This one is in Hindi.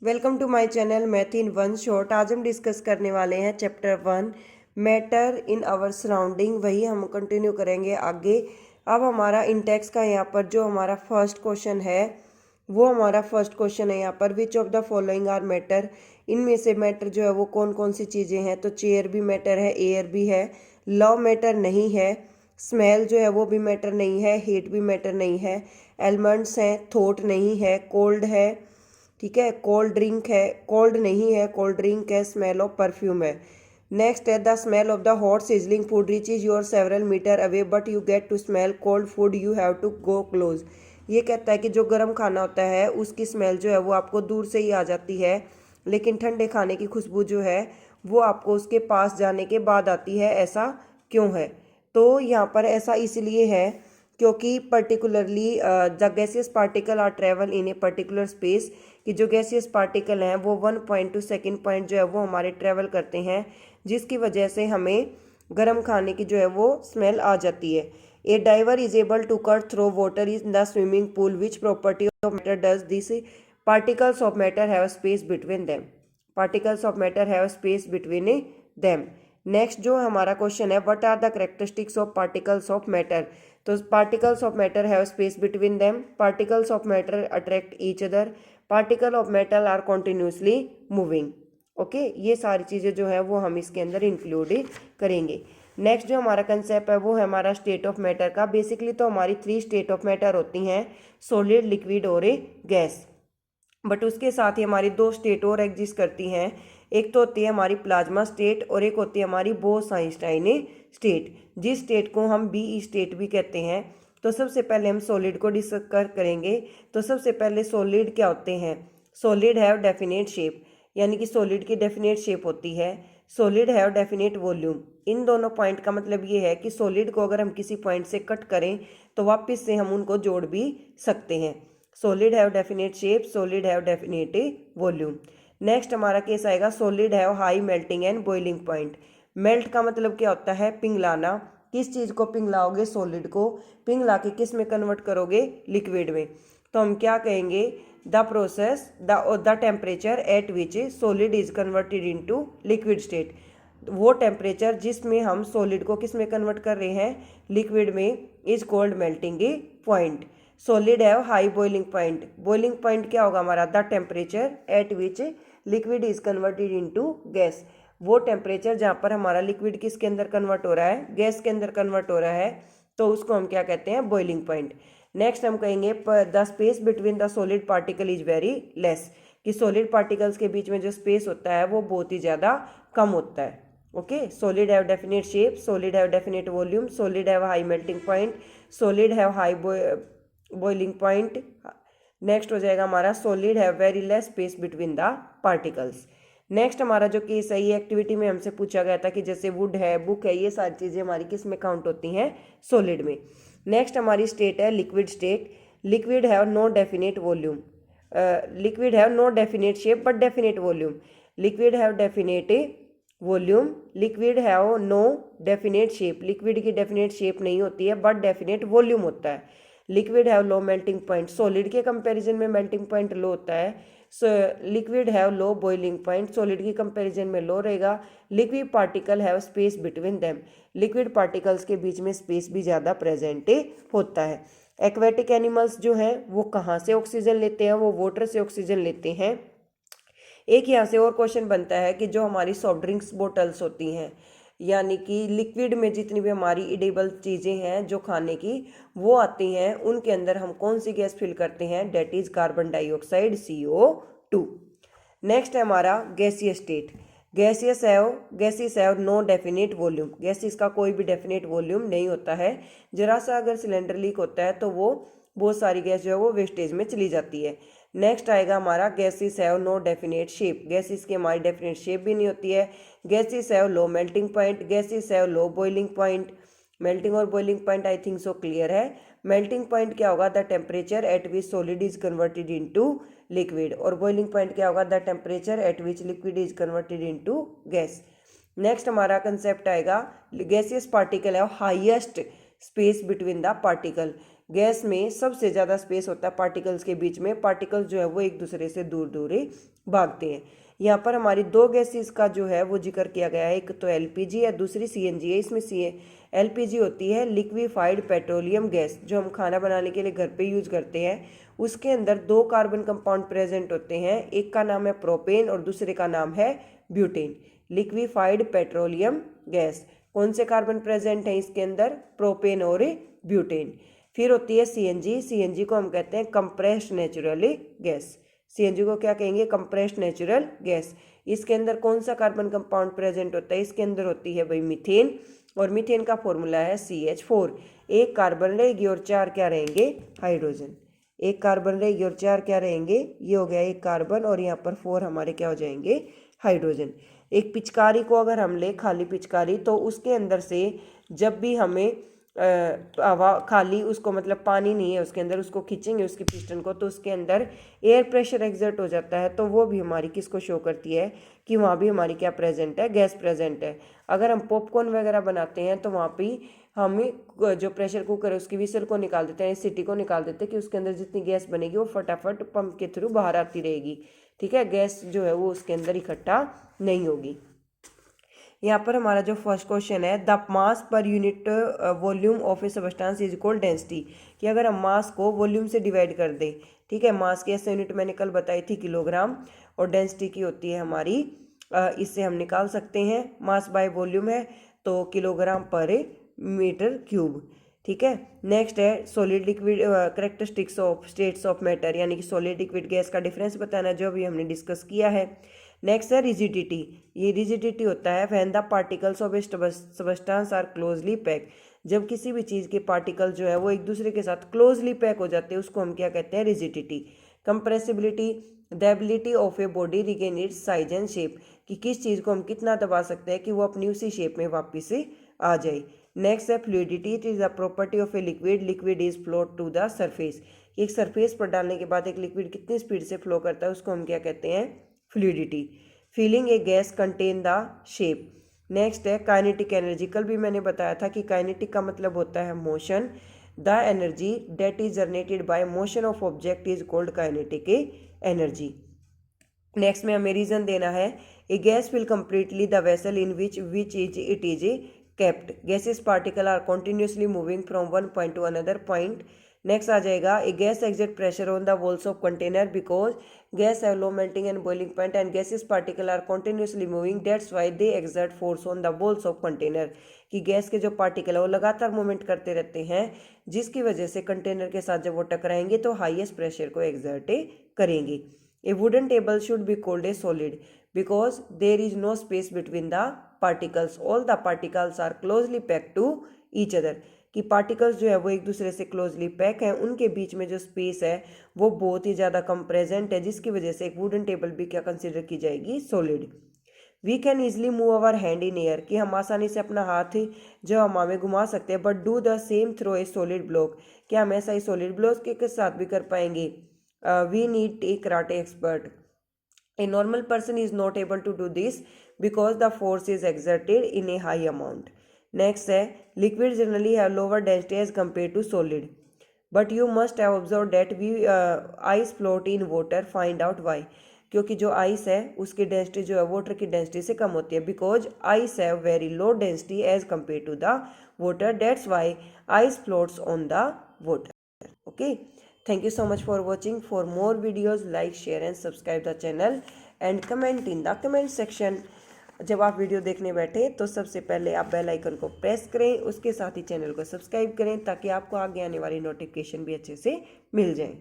Welcome to my channel math in one shot. आज हम डिस्कस करने वाले हैं chapter 1 matter in our surroundings. वही हम कंटिन्यू करेंगे आगे। अब हमारा इंटेक्स का यहाँ पर जो हमारा फर्स्ट क्वेश्चन है वो हमारा फर्स्ट क्वेश्चन है यहाँ पर, which of the following are matter. इनमें से मैटर जो है वो कौन कौन सी चीज़ें हैं। तो चेयर भी मैटर है, एयर भी है, लव मैटर नहीं है, स्मेल जो है वो भी मैटर नहीं है, हीट भी मैटर नहीं है, एलिमेंट्स हैं, थॉट नहीं है, कोल्ड है, ठीक है, कोल्ड ड्रिंक है, कोल्ड नहीं है, कोल्ड ड्रिंक है, स्मेल ऑफ परफ्यूम है। नेक्स्ट है the smell of the hot sizzling food reaches your several metre away but you get to smell cold food you have to go close. ये कहता है कि जो गर्म खाना होता है उसकी स्मेल जो है वो आपको दूर से ही आ जाती है, लेकिन ठंडे खाने की खुशबू जो है वो आपको उसके पास जाने के बाद आती है। ऐसा क्यों है? तो यहाँ पर ऐसा इसलिए है क्योंकि particularly the gaseous particle are travel in a particular space, कि जो गैसियस पार्टिकल हैं वो 1 पॉइंट टू सेकेंड पॉइंट जो है वो हमारे ट्रेवल करते हैं, जिसकी वजह से हमें गर्म खाने की जो है वो स्मेल आ जाती है। A diver is able to cut through water in the swimming pool which property of matter does this. Particles of matter have space between them. Particles of matter have space between them. Next जो हमारा क्वेश्चन है, what are the characteristics of particles of matter. तो particles of matter have space between them, particles of matter attract each other, particle of metal are continuously moving. Okay, ये सारी चीज़ें जो है वो हम इसके अंदर इंक्लूड करेंगे। नेक्स्ट जो हमारा कंसेप्ट है वो है हमारा स्टेट ऑफ मैटर का। बेसिकली तो हमारी 3 स्टेट ऑफ मैटर होती हैं, सॉलिड, लिक्विड और गैस। बट उसके साथ ही हमारी 2 स्टेट और एग्जिस्ट करती हैं। एक तो होती है हमारी प्लाज्मा स्टेट और एक होती है हमारी बोस-आइंस्टाइन स्टेट, जिस स्टेट को हम बीई स्टेट भी कहते हैं। तो सबसे पहले हम सॉलिड को डिस्कस करेंगे। तो सबसे पहले सॉलिड क्या होते हैं? सॉलिड हैव डेफिनेट शेप, यानी कि सॉलिड की डेफिनेट शेप होती है। Solid have definite volume. इन दोनों पॉइंट का मतलब ये है कि सॉलिड को अगर हम किसी पॉइंट से कट करें तो वापस से हम उनको जोड़ भी सकते हैं। Solid have definite shape, solid have definite volume. Next हमारा केस आएगा, solid have high melting and boiling point. Melt का मतलब क्या होता है? पिघलाना। किस चीज़ को पिघलाओगे? सॉलिड को। पिघला के किस में कन्वर्ट करोगे? लिक्विड में। तो हम क्या कहेंगे? The process the temperature at which solid is converted into liquid state. वो टेम्परेचर जिसमें हम सॉलिड को किस में कन्वर्ट कर रहे हैं? लिक्विड में, is called melting point. Solid have high boiling point. Boiling point क्या होगा हमारा? The temperature at which liquid is converted into gas. वो टेम्परेचर जहाँ पर हमारा लिक्विड किसके अंदर कन्वर्ट हो रहा है? गैस के अंदर कन्वर्ट हो रहा है, तो उसको हम क्या कहते हैं? Boiling point. नेक्स्ट हम कहेंगे the space between the solid particle is very less, कि सॉलिड पार्टिकल्स के बीच में जो स्पेस होता है वो बहुत ही ज़्यादा कम होता है। Okay, solid have definite shape, solid have definite volume, solid have high melting point, solid have high boiling point. Next हो जाएगा हमारा, solid have very less space between the particles. Next हमारा जो केस है, ये एक्टिविटी में हमसे पूछा गया था कि जैसे वुड है, बुक है, ये सारी चीज़ें हमारी किस में काउंट होती हैं? सॉलिड में। नेक्स्ट हमारी स्टेट है liquid state. Liquid have no definite volume, liquid have no definite shape but definite volume. Liquid have definite volume, liquid have no definite shape. Liquid की डेफिनेट शेप नहीं होती है बट डेफिनेट वॉल्यूम होता है। Liquid have low melting point, solid के कंपैरिजन में मेल्टिंग पॉइंट लो होता है। Liquid have low boiling point, solid की कंपैरिजन में लो रहेगा। Liquid particle have space between them, liquid particles के बीच में स्पेस भी ज़्यादा प्रेजेंट होता है। एक्वेटिक एनिमल्स जो हैं वो कहाँ से ऑक्सीजन लेते हैं? वो वाटर से ऑक्सीजन लेते हैं। एक यहाँ से और क्वेश्चन बनता है कि जो हमारी सॉफ्ट ड्रिंक्स बोटल्स होती हैं, यानी कि लिक्विड में जितनी भी हमारी इडेबल चीज़ें हैं जो खाने की वो आती हैं, उनके अंदर हम कौन सी गैस फिल करते हैं? That is carbon dioxide, CO2। Next है हमारा gaseous state. Gaseous have no definite volume. Gaseous का कोई भी डेफिनेट वॉल्यूम नहीं होता है। जरा सा अगर सिलेंडर लीक होता है तो वो बहुत सारी गैस जो है वो वेस्टेज में चली जाती है। नेक्स्ट आएगा हमारा, gases have no definite shape. Gases की हमारी डेफिनेट शेप भी नहीं होती है। Gases have low melting point, gases have low boiling point. Melting और boiling point I think so clear है। मेल्टिंग पॉइंट क्या होगा? The temperature at which solid is converted into liquid. और बॉइलिंग पॉइंट क्या होगा? The temperature at which liquid is converted into gas. Next हमारा कंसेप्ट आएगा, गैसियस पार्टिकल है highest space between the particle. Gas में सबसे ज़्यादा स्पेस होता है पार्टिकल्स के बीच में। पार्टिकल्स जो है वो एक दूसरे से दूर दूर ही भागते हैं। यहाँ पर हमारी दो गैसेस का जो है वो जिक्र किया गया है, एक तो एलपीजी है, दूसरी सीएनजी है। इसमें एलपीजी होती है लिक्विफाइड पेट्रोलियम गैस, जो हम खाना बनाने के लिए घर पे यूज करते हैं। उसके अंदर दो कार्बन कंपाउंड प्रेजेंट होते हैं, एक का नाम है प्रोपेन और दूसरे का नाम है ब्यूटेन। लिक्विफाइड पेट्रोलियम गैस, कौन से कार्बन प्रेजेंट हैं इसके अंदर? प्रोपेन और ब्यूटेन। फिर होती है सीएनजी। सीएनजी को हम कहते हैं कंप्रेस्ड नेचुरल गैस। सीएनजी को क्या कहेंगे? Compressed natural gas. इसके अंदर कौन सा कार्बन कंपाउंड प्रेजेंट होता है? इसके अंदर होती है भाई मीथेन, और मीथेन का फॉर्मूला है CH4। एक कार्बन रहेगी और 4 क्या रहेंगे? हाइड्रोजन। एक कार्बन रहेगी और 4 क्या रहेंगे? ये हो गया एक कार्बन, और यहाँ पर 4 हमारे क्या हो जाएंगे? हाइड्रोजन। एक पिचकारी को अगर हम ले, खाली पिचकारी, तो उसके अंदर से जब भी हमें हवा खाली, उसको मतलब पानी नहीं है उसके अंदर, उसको खींचेंगे उसकी पिस्टन को, तो उसके अंदर एयर प्रेशर एग्जर्ट हो जाता है। तो वो भी हमारी किसको शो करती है? कि वहाँ भी हमारी क्या प्रेजेंट है? गैस प्रेजेंट है। अगर हम पॉपकॉर्न वगैरह बनाते हैं तो वहाँ पे हमें जो प्रेशर कुकर है उसकी विसल को निकाल देते हैं, सीटी को निकाल देते हैं, कि उसके अंदर जितनी गैस बनेगी वो फटाफट पंप के थ्रू बाहर आती रहेगी। ठीक है, गैस जो है वो उसके अंदर इकट्ठा नहीं होगी। यहाँ पर हमारा जो फर्स्ट क्वेश्चन है, the mass per unit volume of a substance is equal density, कि अगर हम मास को वॉल्यूम से डिवाइड कर दें, ठीक है, मास की ऐसे यूनिट मैंने कल बताई थी किलोग्राम, और डेंसिटी की होती है हमारी इससे हम निकाल सकते हैं, मास बाय वॉल्यूम है तो किलोग्राम पर मीटर क्यूब। ठीक है, नेक्स्ट है solid liquid characteristics of states of matter, यानी कि सॉलिड लिक्विड गैस का डिफरेंस बताना, जो अभी हमने डिस्कस किया है। नेक्स्ट है रिजिडिटी। ये रिजिडिटी होता है when the particles of a substance are closely pack, जब किसी भी चीज़ के पार्टिकल जो है वो एक दूसरे के साथ क्लोजली पैक हो जाते हैं, उसको हम क्या कहते हैं? Rigidity. Compressibility, the ability of a body regain it's size and shape, कि किस चीज़ को हम कितना दबा सकते हैं कि वो अपनी उसी शेप में वापस से आ जाए। नेक्स्ट है fluidity. It is the property of a liquid, liquid is float to the surface, एक सरफेस पर डालने के बाद एक लिक्विड कितनी स्पीड से फ्लो करता है, उसको हम क्या कहते हैं? Fluidity. Feeling A gas contain the shape. Next है काइनेटिक एनर्जी। कल भी मैंने बताया था कि काइनेटिक का मतलब होता है motion. The energy that is generated by motion of object is called kinetic energy. Next में हमें रीजन देना है, a gas will completely the vessel in which it is kept, gases particle are continuously moving from one point to another point. Next आ जाएगा, a gas exert pressure on the walls of container because gas have low melting and boiling point and gases particle are continuously moving, that's why they exert force on the walls of container, कि गैस के जो पार्टिकल है वो लगातार मूवमेंट करते रहते हैं, जिसकी वजह से कंटेनर के साथ जब वो टकराएंगे तो हाईएस्ट प्रेशर को एक्सर्ट करेंगे। A wooden table should be called a solid because there is no space between the particles, all the particles are closely packed to each other, कि पार्टिकल्स जो है वो एक दूसरे से क्लोजली पैक हैं, उनके बीच में जो स्पेस है वो बहुत ही ज़्यादा कम प्रेजेंट है, जिसकी वजह से एक वुडन टेबल भी क्या कंसिडर की जाएगी? Solid. We can easily move our hand in air, कि हम आसानी से अपना हाथ जो हवा में घुमा सकते हैं, but do the same throw a solid block, क्या हम ऐसा ही सॉलिड ब्लॉक के साथ भी कर पाएंगे? We need a karate expert. A normal person is not able to do this because the force is exerted in a high amount. Next है, liquids generally have lower density as compared to solid. But you must have observed that we ice float in water. Find out why. क्योंकि जो आइस है उसकी डेंसिटी जो है वाटर की डेंसिटी से कम होती है, because ice have very low density as compare to the water, that's why ice floats on the water. Okay, thank you so much for watching. For more videos, like, share and subscribe the channel and comment in the comment section. जब आप वीडियो देखने बैठे तो सबसे पहले आप बेल आइकन को प्रेस करें, उसके साथ ही चैनल को सब्सक्राइब करें ताकि आपको आगे आने वाली नोटिफिकेशन भी अच्छे से मिल जाए.